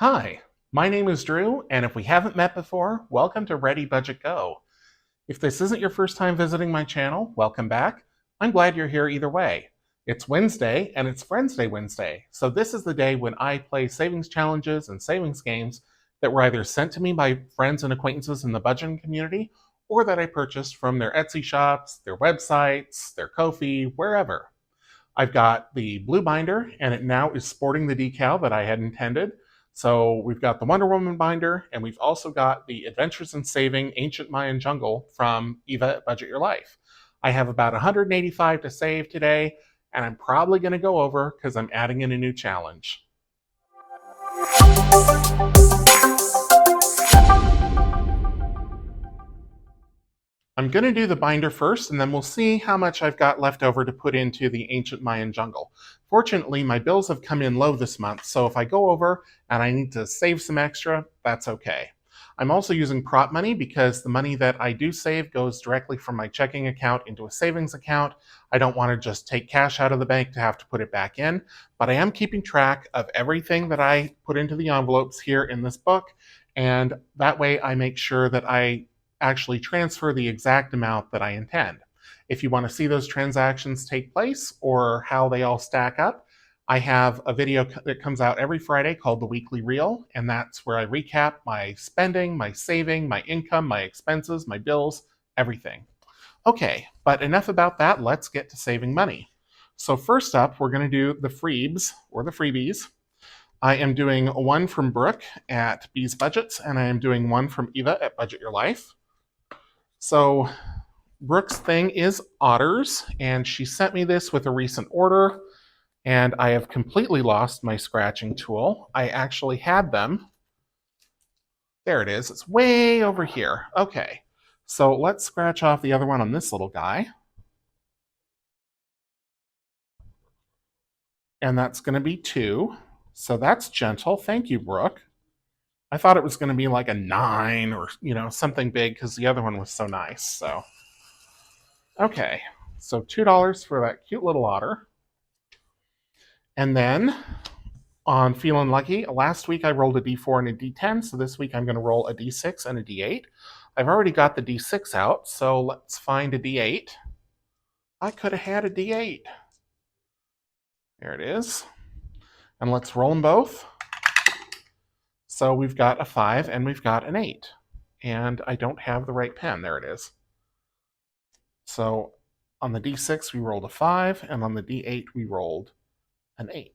Hi, my name is Drew, and if we haven't met before, welcome to ReadyBudgetGo. If this isn't your first time visiting my channel, welcome back. I'm glad you're here either way. It's Wednesday, and it's Friendsday Wednesday, so this is the day when I play savings challenges and savings games that were either sent to me by friends and acquaintances in the budgeting community, or that I purchased from their Etsy shops, their websites, their Ko-fi, wherever. I've got the blue binder, and it now is sporting the decal that I had intended. So we've got the Wonder Woman binder, and we've also got the Adventures in Saving Ancient Mayan Jungle from Eva at Budget Your Life. I have about 185 to save today, and I'm probably going to go over because I'm adding in a new challenge. I'm going to do the binder first, and then we'll see how much I've got left over to put into the Ancient Mayan Jungle. Fortunately, my bills have come in low this month, so if I go over and I need to save some extra, that's okay. I'm also using prop money because the money that I do save goes directly from my checking account into a savings account. I don't want to just take cash out of the bank to have to put it back in, but I am keeping track of everything that I put into the envelopes here in this book, and that way I make sure that I actually transfer the exact amount that I intend. If you want to see those transactions take place or how they all stack up, I have a video that comes out every Friday called The Weekly Reel, and that's where I recap my spending, my saving, my income, my expenses, my bills, everything. Okay, but enough about that. Let's get to saving money. So first up, we're going to do the freebs or the freebies. I am doing one from Brooke at Bees Budgets, and I am doing one from Eva at Budget Your Life. So Brooke's thing is otters, and she sent me this with a recent order, and I have completely lost my scratching tool. I actually had them. There it is. It's way over here. Okay, so let's scratch off the other one on this little guy. And that's going to be 2. So that's gentle. Thank you, Brooke. I thought it was going to be like a 9 or, something big because the other one was so nice. So, okay. So $2 for that cute little otter. And then on Feeling Lucky, last week I rolled a D4 and a D10. So this week I'm going to roll a D6 and a D8. I've already got the D6 out. So let's find a D8. I could have had a D8. There it is. And let's roll them both. So we've got a 5 and we've got an 8. And I don't have the right pen. There it is. So on the D6 we rolled a 5, and on the D8 we rolled an 8.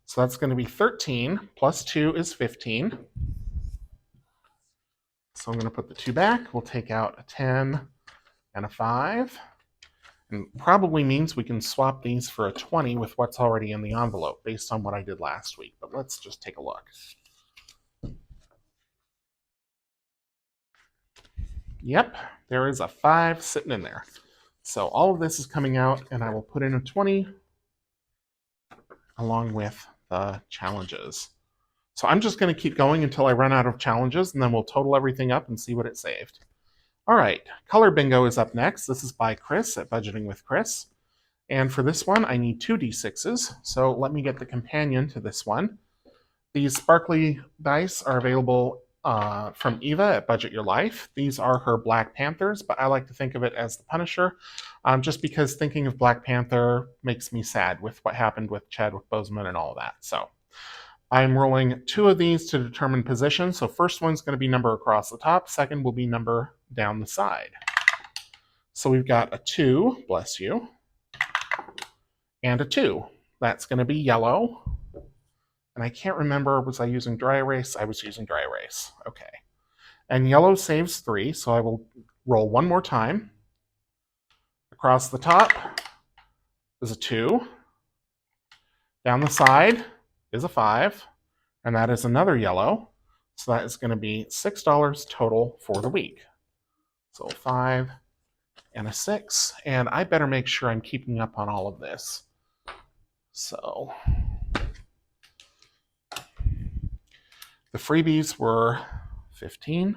So that's going to be 13 plus 2 is 15. So I'm going to put the 2 back. We'll take out a 10 and a 5. And probably means we can swap these for a 20 with what's already in the envelope based on what I did last week. But let's just take a look. Yep, there is a 5 sitting in there. So all of this is coming out, and I will put in a 20 along with the challenges. So I'm just going to keep going until I run out of challenges, and then we'll total everything up and see what it saved. All right, Color Bingo is up next. This is by Cris at Budgeting with Cris. And for this one, I need 2 D6s. So let me get the companion to this one. These sparkly dice are available from Eva at Budget Your Life. These are her Black Panthers, but I like to think of it as the Punisher, just because thinking of Black Panther makes me sad with what happened with Chadwick Boseman and all of that. So I'm rolling 2 of these to determine position. So first one's going to be number across the top. Second will be number down the side. So we've got a 2, bless you, and a 2. That's going to be yellow. And I can't remember, was I using dry erase? I was using dry erase. Okay. And yellow saves 3, so I will roll one more time. Across the top is a 2. Down the side is a 5. And that is another yellow. So that is going to be $6 total for the week. So 5 and a 6. And I better make sure I'm keeping up on all of this. So the freebies were 15,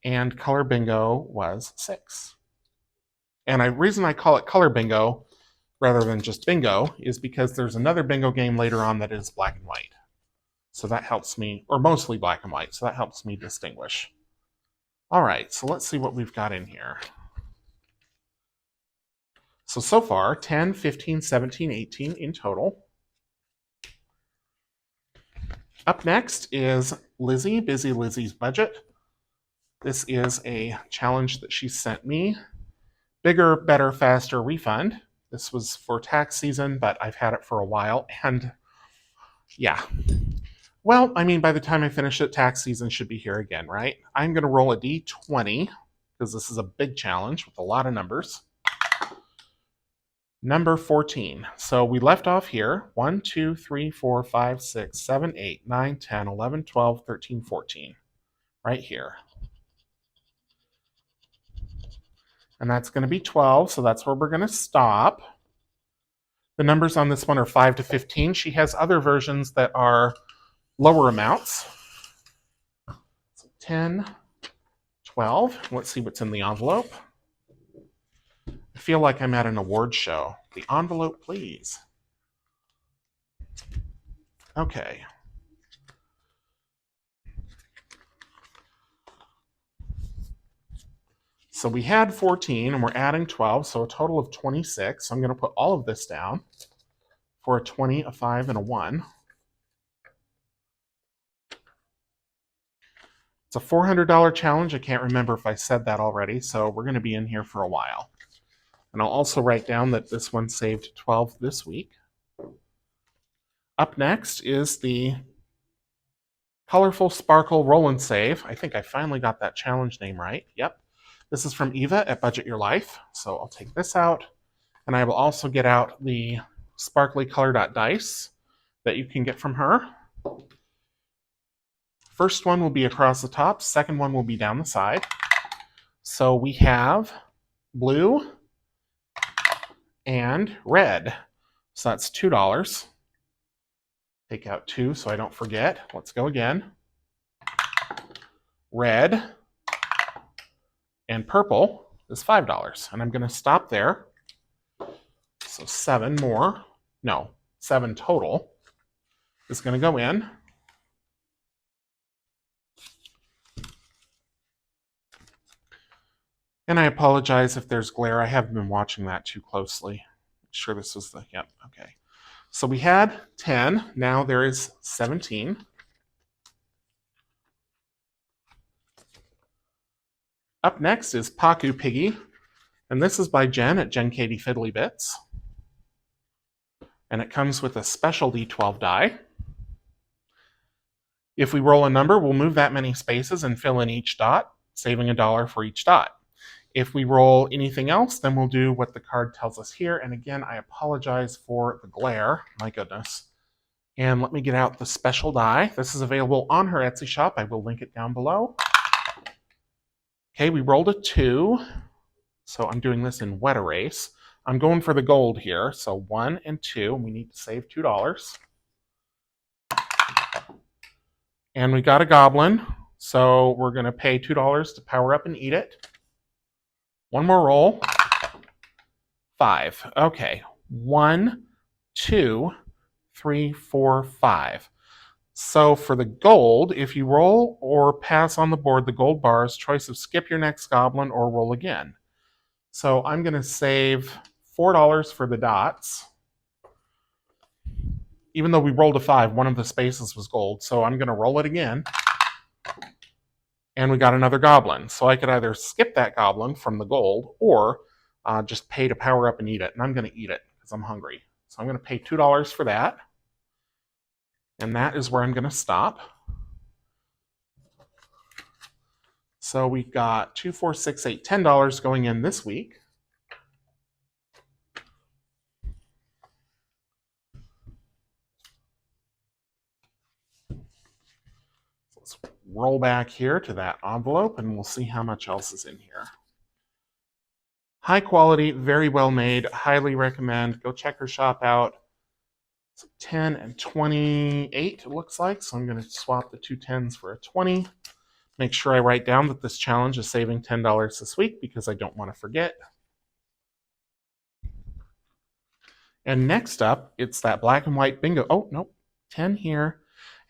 and Color Bingo was 6. And the reason I call it Color Bingo rather than just bingo is because there's another bingo game later on that is black and white. So that helps me, or mostly black and white, so that helps me distinguish. All right, so let's see what we've got in here. So far, 10, 15, 17, 18 in total. Up next is Lizzy, Busy Lizzy's Budget. This is a challenge that she sent me. Bigger, better, faster refund. This was for tax season, but I've had it for a while, and yeah. Well, I mean, by the time I finish it, tax season should be here again, right? I'm going to roll a d20, because this is a big challenge with a lot of numbers. Number 14. So we left off here. 1, 2, 3, 4, 5, 6, 7, 8, 9, 10, 11, 12, 13, 14. Right here. And that's going to be 12, so that's where we're going to stop. The numbers on this one are 5 to 15. She has other versions that are lower amounts. So 10, 12. Let's see what's in the envelope. I feel like I'm at an award show. The envelope, please. Okay. So we had 14 and we're adding 12, so a total of 26. So I'm going to put all of this down for a 20, a 5, and a 1. It's a $400 challenge. I can't remember if I said that already, so we're going to be in here for a while. And I'll also write down that this one saved 12 this week. Up next is the Colorful Sparkle Roll and Save. I think I finally got that challenge name right. Yep. This is from Eva at Budget Your Life. So I'll take this out. And I will also get out the sparkly color dot dice that you can get from her. First one will be across the top. Second one will be down the side. So we have blue and red. So that's $2. Take out 2 so I don't forget. Let's go again. Red and purple is $5. And I'm going to stop there. So 7 more. No, 7 total is going to go in. And I apologize if there's glare. I haven't been watching that too closely. I'm sure this was the, yep, okay. So we had 10, now there is 17. Up next is Paku-Piggy, and this is by Jenn at Jenn Katie Fiddly Bits. And it comes with a special D12 die. If we roll a number, we'll move that many spaces and fill in each dot, saving $1 for each dot. If we roll anything else, then we'll do what the card tells us here. And again, I apologize for the glare. My goodness. And let me get out the special die. This is available on her Etsy shop. I will link it down below. Okay, we rolled a 2. So I'm doing this in wet erase. I'm going for the gold here. So 1 and 2. And we need to save $2. And we got a goblin. So we're going to pay $2 to power up and eat it. One more roll. 5. Okay. 1, 2, 3, 4, 5. So for the gold, if you roll or pass on the board the gold bars, choice of skip your next goblin or roll again. So I'm going to save $4 for the dots. Even though we rolled a 5, one of the spaces was gold. So I'm going to roll it again. And we got another goblin. So I could either skip that goblin from the gold or just pay to power up and eat it. And I'm going to eat it because I'm hungry. So I'm going to pay $2 for that. And that is where I'm going to stop. So we've got 2, 4, 6, 8, $10 going in this week. Let's roll back here to that envelope and we'll see how much else is in here. High quality, very well made, highly recommend. Go check her shop out. So 10 and 28 it looks like. So I'm going to swap the 2 10s for a 20. Make sure I write down that this challenge is saving $10 this week because I don't want to forget. And next up, it's that black and white bingo. Oh, nope, 10 here.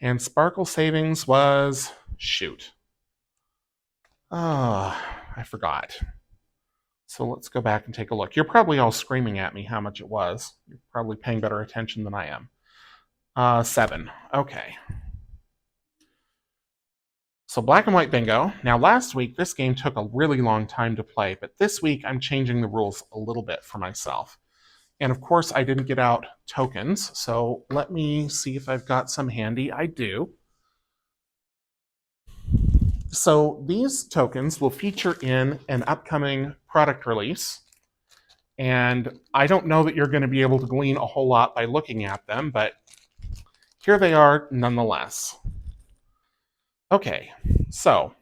And Sparkle Savings was, shoot. I forgot. So let's go back and take a look. You're probably all screaming at me how much it was. You're probably paying better attention than I am. 7. Okay. So black and white bingo. Now last week, this game took a really long time to play, but this week I'm changing the rules a little bit for myself. And of course, I didn't get out tokens, so let me see if I've got some handy. I do. So these tokens will feature in an upcoming product release. And I don't know that you're going to be able to glean a whole lot by looking at them, but here they are nonetheless. Okay, so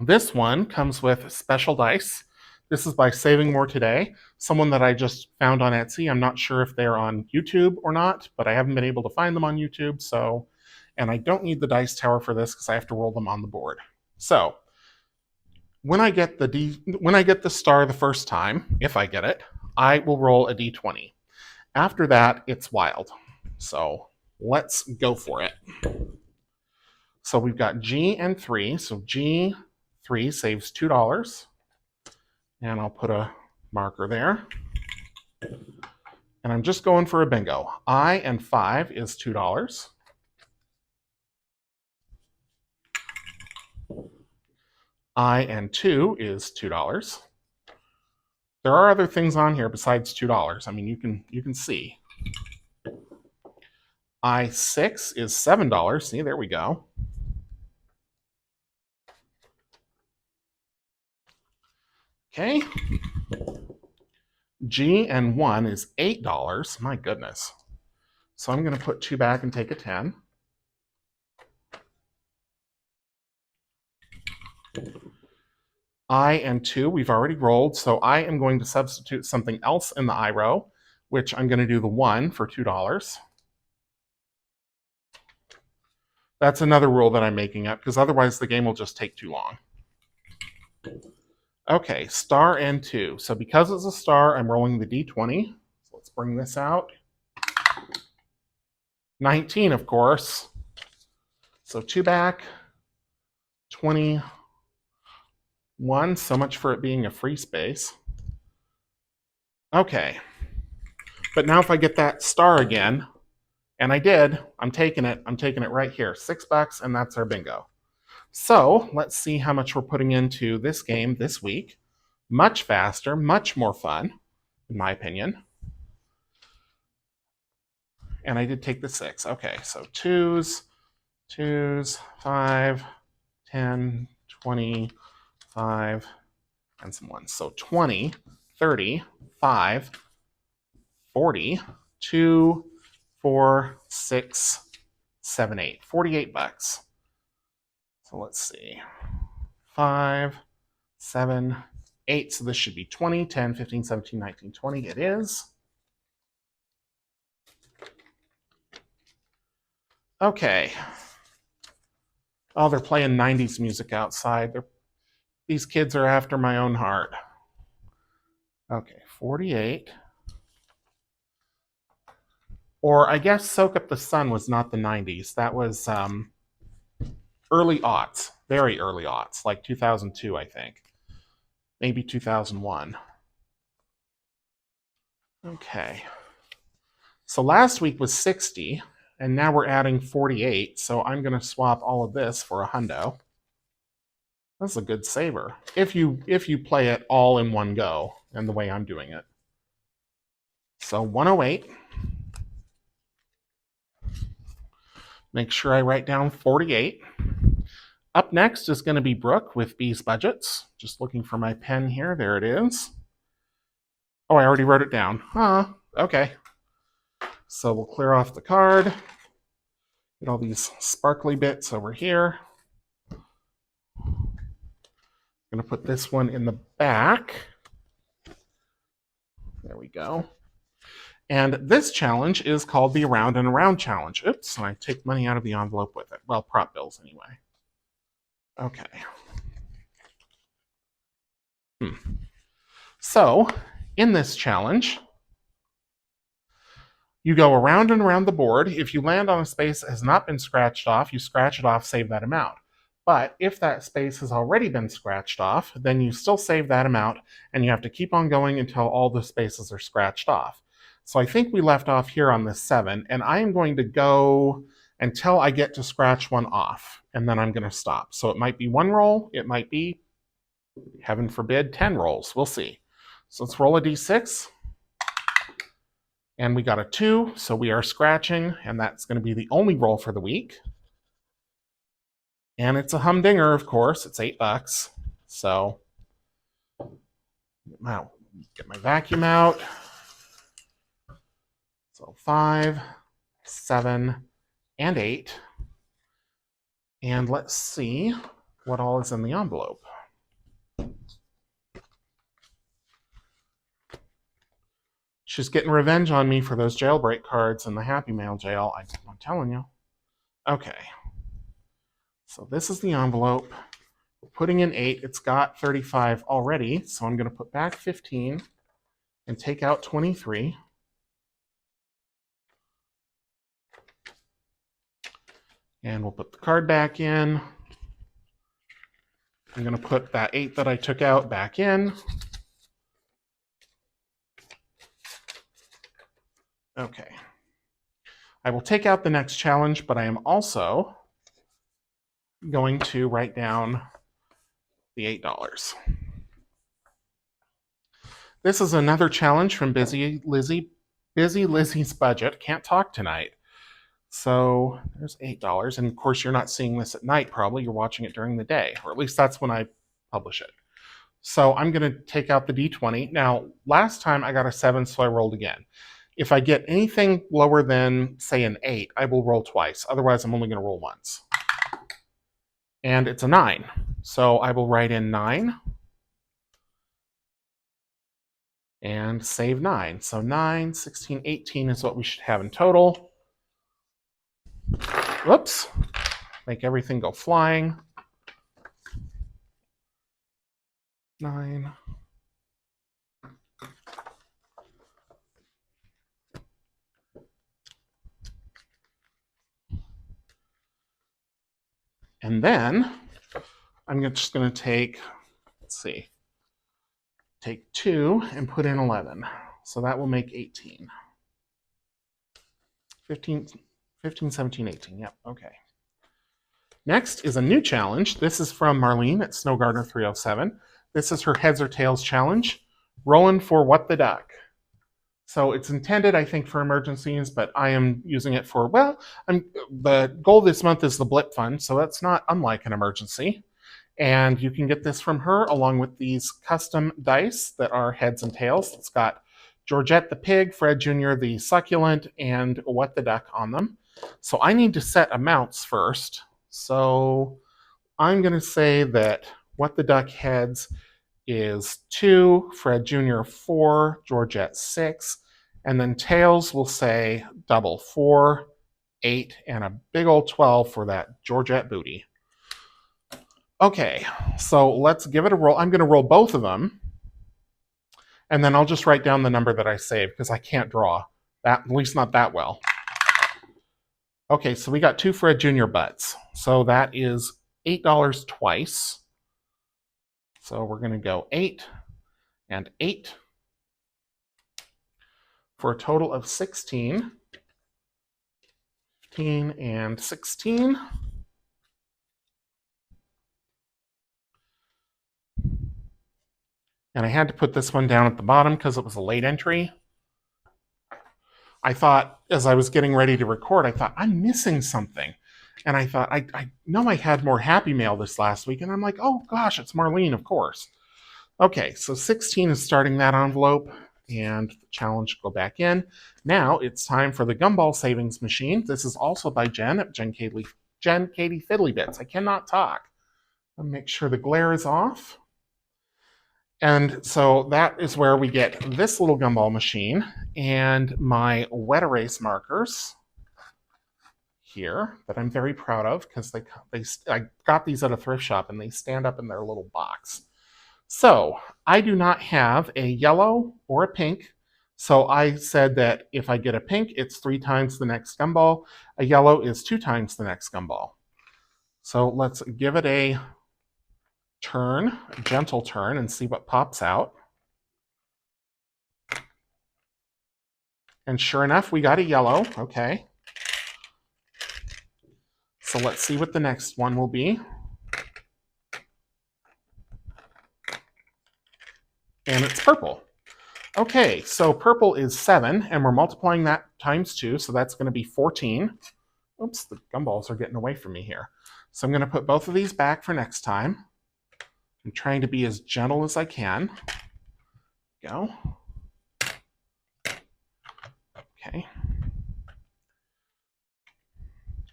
this one comes with special dice. This is by Saving More Today, someone that I just found on Etsy. I'm not sure if they're on YouTube or not, but I haven't been able to find them on YouTube. So, and I don't need the dice tower for this because I have to roll them on the board. So, when I get the star the first time, if I get it, I will roll a d20. After that, it's wild. So let's go for it. So we've got G and 3. So G3 saves $2. And I'll put a marker there. And I'm just going for a bingo. I and 5 is $2. I and 2 is $2. There are other things on here besides $2. I mean, you can see. I6 is $7. See, there we go. Okay. G and 1 is $8. My goodness. So I'm going to put 2 back and take a 10. I and 2, we've already rolled, so I am going to substitute something else in the I row, which I'm going to do the 1 for $2. That's another rule that I'm making up, because otherwise the game will just take too long. Okay, star and 2. So because it's a star, I'm rolling the d20. So let's bring this out. 19, of course. So 2 back. 21. So much for it being a free space. Okay. But now if I get that star again, and I did, I'm taking it. I'm taking it right here. $6, and that's our bingo. So let's see how much we're putting into this game this week. Much faster, much more fun, in my opinion. And I did take the 6. Okay, so 2s, 5, 10, 20, 5, and some 1s. So 20, 30, 5, 40, 2, 4, 6, 7, 8. $48. So let's see. 5, 7, 8. So this should be 20, 10, 15, 17, 19, 20. It is. Okay. Oh, they're playing 90s music outside. These kids are after my own heart. Okay, 48. Or I guess Soak Up the Sun was not the 90s. That was early aughts. Very early aughts. Like 2002, I think. Maybe 2001. Okay. So last week was 60. And now we're adding 48. So I'm going to swap all of this for a hundo. That's a good saver. If you play it all in one go, and the way I'm doing it. So 108. Make sure I write down 48. Up next is going to be Brooke with B's Budgets. Just looking for my pen here. There it is. Oh, I already wrote it down. Okay. So we'll clear off the card. Get all these sparkly bits over here. I'm going to put this one in the back. There we go. And this challenge is called the Around and Around Challenge. Oops, and I take money out of the envelope with it. Well, prop bills anyway. Okay. So, in this challenge, You go around and around the board. If you land on a space that has not been scratched off, you scratch it off, save that amount. But if that space has already been scratched off, then you still save that amount, and you have to keep on going until all the spaces are scratched off. So I think we left off here on this 7, and I am going to go until I get to scratch one off, and then I'm going to stop. So it might be 1 roll, it might be, heaven forbid, 10 rolls. We'll see. So let's roll a d6. And we got a 2, so we are scratching, and that's going to be the only roll for the week. And it's a humdinger, of course. It's $8. So, wow, get my vacuum out. So 5, 7, and 8. And let's see what all is in the envelope. She's getting revenge on me for those jailbreak cards in the Happy Mail jail. I'm telling you. Okay. So this is the envelope. We're putting in 8. It's got 35 already, so I'm going to put back 15 and take out 23. And we'll put the card back in. I'm going to put that 8 that I took out back in. Okay. I will take out the next challenge, but I am also going to write down the $8. This is another challenge from Busy Lizzy's budget. Can't talk tonight. So there's $8. And of course, you're not seeing this at night, probably. You're watching it during the day, or at least that's when I publish it. So I'm going to take out the D20. Now, last time I got a 7, so I rolled again. If I get anything lower than, say, an 8, I will roll twice. Otherwise, I'm only going to roll once. And it's a 9. So I will write in 9 and save 9. So 9, 16, 18 is what we should have in total. Whoops. Make everything go flying. 9. And then I'm just going to take, take 2 and put in 11. So that will make 18. 15, 17, 18. Yep, okay. Next is a new challenge. This is from Marlene at Snowgardener 307. This is her Heads or Tails challenge. Rolling for What the Duck. So it's intended, I think, for emergencies, but I am using it for, well, the goal this month is the Blip Fund, so that's not unlike an emergency. And you can get this from her along with these custom dice that are heads and tails. It's got Georgette the pig, Fred Jr. the succulent, and What the Duck on them. So I need to set amounts first. So I'm going to say that What the Duck heads is 2, Fred Jr. 4, Georgette 6, and then tails will say double 4, 8, and a big old 12 for that Georgette booty. Okay, so let's give it a roll. I'm going to roll both of them, and then I'll just write down the number that I saved because I can't draw that, at least not that well. Okay, so we got 2 Fred Jr. butts. So that is $8 twice. So we're going to go 8 and 8 for a total of 16. 15 and 16. And I had to put this one down at the bottom because it was a late entry. I thought, as I was getting ready to record, I thought, I'm missing something. And I thought, I know I had more Happy Mail this last week. And I'm like, oh gosh, it's Marlene, of course. Okay, so 16 is starting that envelope. And the challenge will go back in. Now it's time for the Gumball Savings Machine. This is also by Jenn at Jenn Katie Fiddlybits. I cannot talk. I'll make sure the glare is off. And so that is where we get this little gumball machine and my wet erase markers here that I'm very proud of because I got these at a thrift shop and they stand up in their little box. So I do not have a yellow or a pink, So I said that if I get a pink, it's 3 times the next gumball. A yellow is 2 times the next gumball. So let's give it a turn, a gentle turn, and see what pops out. And sure enough, we got a yellow. Okay. So let's see what the next one will be. And it's purple. Okay, so purple is 7, and we're multiplying that times 2, so that's going to be 14. Oops, the gumballs are getting away from me here. So I'm going to put both of these back for next time. I'm trying to be as gentle as I can. Go. Okay.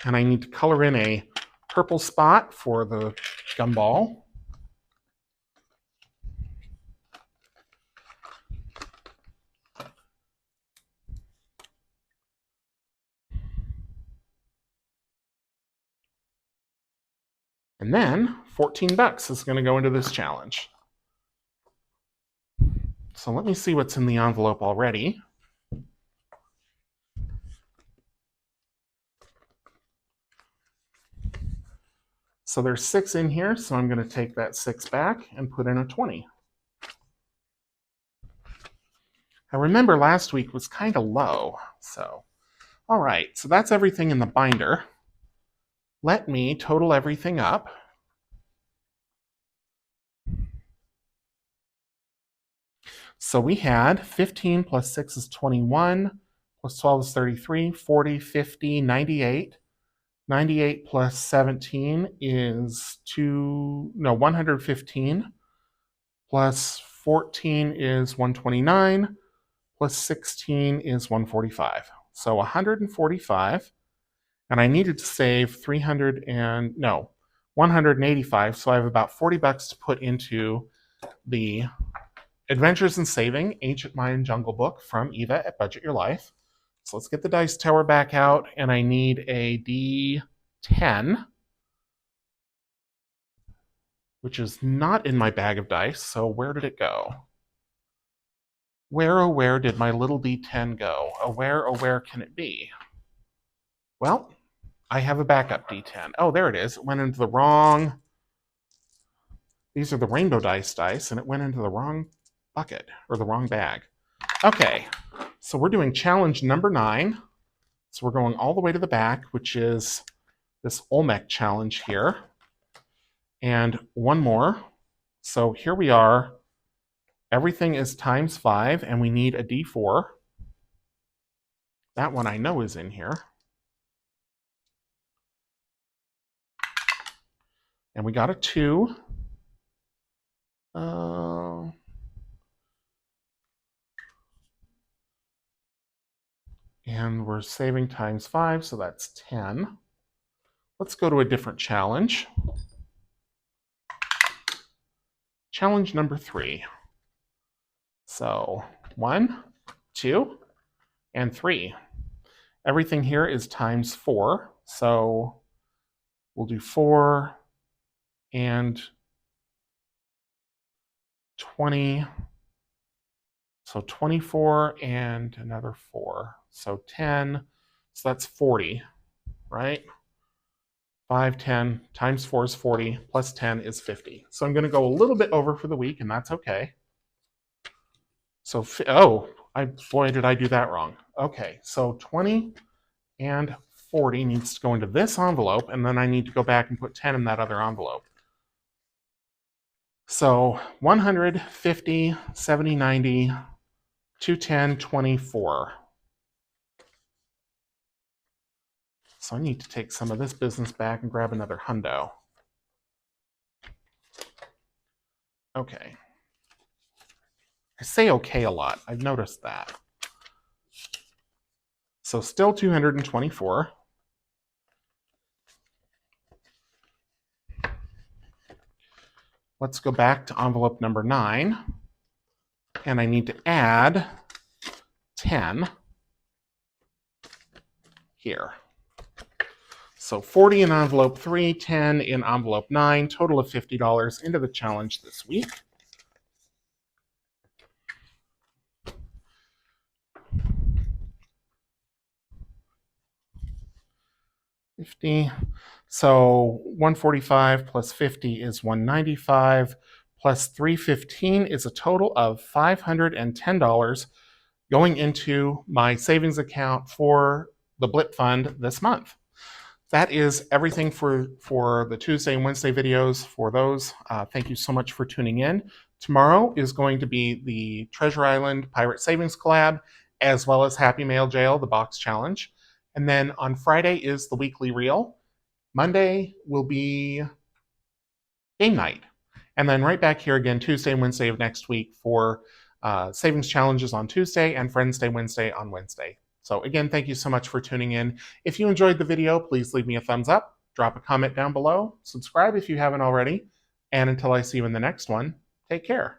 And I need to color in a purple spot for the gumball. And then $14 is going to go into this challenge. So let me see what's in the envelope already. So there's 6 in here, so I'm going to take that 6 back and put in a 20. I remember last week was kind of low, so. All right, so that's everything in the binder. Let me total everything up. So we had 15 plus 6 is 21, plus 12 is 33, 40, 50, 98. 98 plus 17 is 115, plus 14 is 129, plus 16 is 145. So 145, and I needed to save 185, so I have about $40 to put into the Adventures in Saving Ancient Mayan Jungle book from Eva at Budget Your Life. So let's get the dice tower back out, and I need a D10, which is not in my bag of dice, so where did it go? Where, oh where did my little D10 go? Oh where can it be? Well, I have a backup D10. Oh, there it is. It went into the wrong... These are the rainbow dice, and it went into the wrong bucket, or the wrong bag. Okay, so we're doing challenge number 9. So we're going all the way to the back, which is this Olmec challenge here. And one more. So here we are. Everything is times 5, and we need a D4. That one I know is in here. And we got a 2. And we're saving times 5, so that's 10. Let's go to a different challenge. Challenge number 3. So 1, 2, and 3. Everything here is times 4, so we'll do 4 and 20. So 24 and another 4. So 10. So that's 40, right? 5, 10 times 4 is 40, plus 10 is 50. So I'm going to go a little bit over for the week, and that's okay. So, boy, did I do that wrong. Okay, so 20 and 40 needs to go into this envelope, and then I need to go back and put 10 in that other envelope. So 100, 50, 70, 90, 210, 24. So I need to take some of this business back and grab another hundo. Okay. I say okay a lot. I've noticed that. So still 224. Let's go back to envelope number 9. And I need to add 10 here. So 40 in envelope 3, 10 in envelope 9, total of $50 into the challenge this week. 50. So 145 plus 50 is 195, plus 315 is a total of $510 going into my savings account for the Blip Fund this month. That is everything for the Tuesday and Wednesday videos for those. Thank you so much for tuning in. Tomorrow is going to be the Treasure Island Pirate Savings Collab, as well as Happy Mail Jail, the box challenge. And then on Friday is the weekly reel. Monday will be game night. And then right back here again, Tuesday and Wednesday of next week for savings challenges on Tuesday and Friendsday Wednesday on Wednesday. So again, thank you so much for tuning in. If you enjoyed the video, please leave me a thumbs up, drop a comment down below, subscribe if you haven't already, and until I see you in the next one, take care.